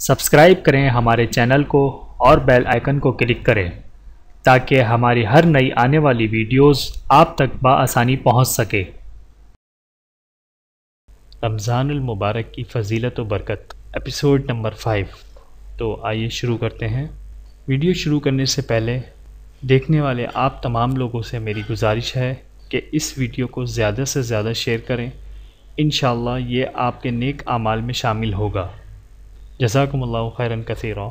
Subscribe करें हमारे channel को और बेल आइकन को क्लिक करें ताकि हमारी हर नई आने वाली वीडियोस आप तक बआसानी पहुंच सके। रमज़ानुल मुबारक की फ़जीलत व बरकत एपिसोड नंबर 5। तो आइए शुरू करते हैं। वीडियो शुरू करने से पहले देखने वाले आप तमाम लोगों से मेरी गुजारिश है कि इस वीडियो को ज़्यादा से ज़्यादा शेयर करें। इंशाअल्लाह ये आपके नेक आमाल में शामिल होगा। जज़ाकुमुल्लाहु खैरन कसीरा।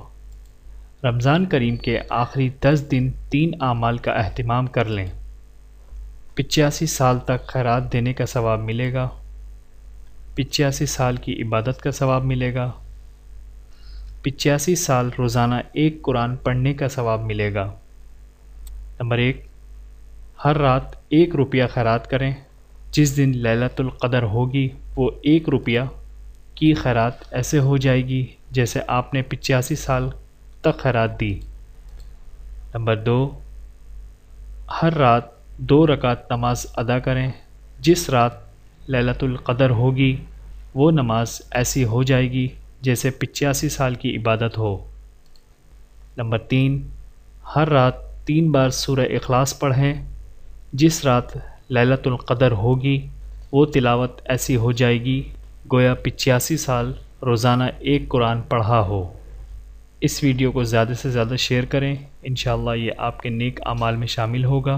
रमज़ान करीम के आखिरी 10 दिन 3 आमाल का अहतमाम कर लें। 85 साल तक खैरात देने का सवाब मिलेगा। 85 साल की इबादत का सवाब मिलेगा। 85 साल रोज़ाना एक कुरान पढ़ने का सवाब मिलेगा। नंबर 1, हर रात 1 रुपया खैरात करें। जिस दिन लैलतुल क़द्र होगी वो 1 रुपया की खैरात ऐसे हो जाएगी जैसे आपने 85 साल तक खैरात दी। नंबर 2, हर रात 2 रकात नमाज अदा करें। जिस रात लैलतुल क़द्र होगी वो नमाज ऐसी हो जाएगी जैसे 85 साल की इबादत हो। नंबर 3, हर रात 3 बार सूरह इखलास पढ़ें। जिस रात लैलतुल क़द्र होगी वो तिलावत ऐसी हो जाएगी गोया 85 साल रोज़ाना 1 कुरान पढ़ा हो। इस वीडियो को ज़्यादा से ज़्यादा शेयर करें। इंशाअल्लाह ये आपके नेक आमाल में शामिल होगा।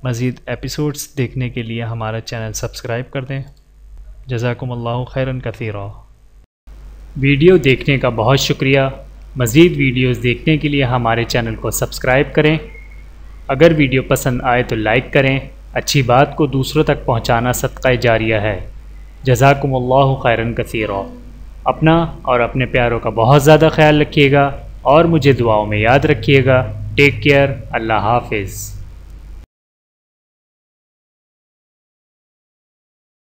मज़ीद एपिसोड्स देखने के लिए हमारा चैनल सब्सक्राइब कर दें। जज़ाकुमुल्लाहु खैरन कसीरा। वीडियो देखने का बहुत शुक्रिया। मज़ीद वीडियोस देखने के लिए हमारे चैनल को सब्सक्राइब करें। अगर वीडियो पसंद आए तो लाइक करें। अच्छी बात को दूसरों तक पहुंचाना सदक़ा जारिया है। जज़ाकुमुल्लाहु खैरन कसीरा। अपना और अपने प्यारों का बहुत ज़्यादा ख्याल रखिएगा और मुझे दुआओं में याद रखिएगा। Take care. अल्लाह हाफ़िज़।